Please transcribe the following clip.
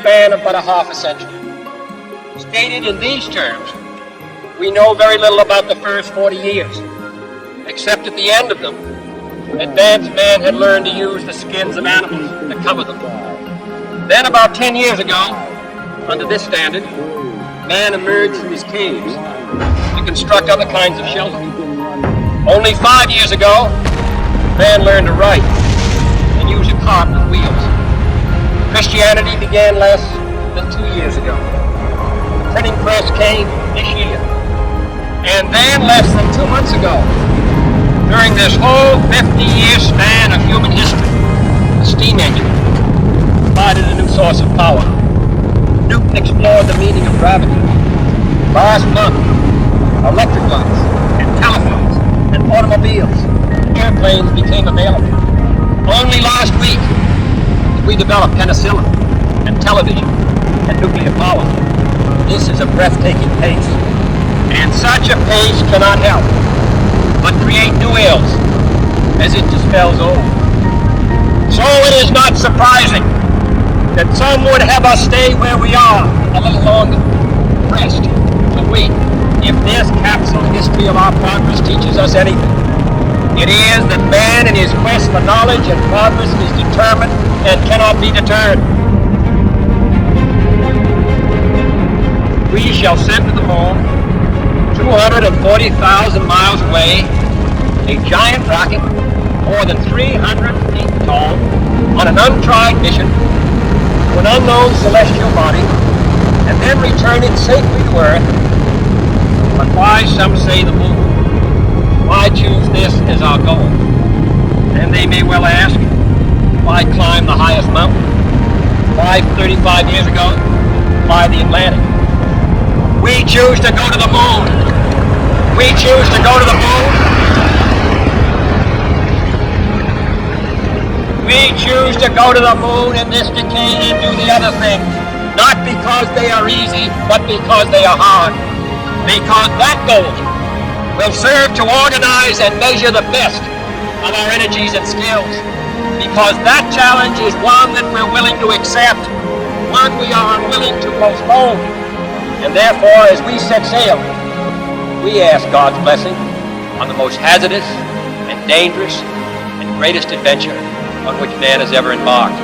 span of but a half a century. Stated in these terms, we know very little about the first 40 years, except at the end of them, advanced man had learned to use the skins of animals to cover them. Then about 10 years ago, under this standard, man emerged from his caves to construct other kinds of shelter. Only 5 years ago, man learned to write and use a cart with wheels. Christianity began less than 2 years ago. The printing press came this year. And then less than 2 months ago, during this whole 50-year span of human history, the steam engine provided a new source of power. Newton explored the meaning of gravity. Last month, electric lights and telephones and automobiles, airplanes became available. Only last week, we developed penicillin and television and nuclear power. This is a breathtaking pace, and such a pace cannot help but create new ills as it dispels old. So it is not surprising that some would have us stay where we are a little longer, pressed. But wait, if this capsule history of our progress teaches us anything, it is that man in his quest for knowledge and progress is determined and cannot be deterred. We shall send to the moon, 240,000 miles away, a giant rocket more than 300 feet tall on an untried mission to an unknown celestial body, and then return it safely to Earth. But why, some say, the moon? Why choose this as our goal? And they may well ask, why climb the highest mountain? Why 35 years ago, fly the Atlantic? We choose to go to the moon. We choose to go to the moon. We choose to go to the moon in this decade and do the other things, not because they are easy, but because they are hard. Because that goal will serve to organize and measure the best of our energies and skills. Because that challenge is one that we're willing to accept, one we are unwilling to postpone. And therefore, as we set sail, we ask God's blessing on the most hazardous and dangerous and greatest adventure on which man has ever embarked.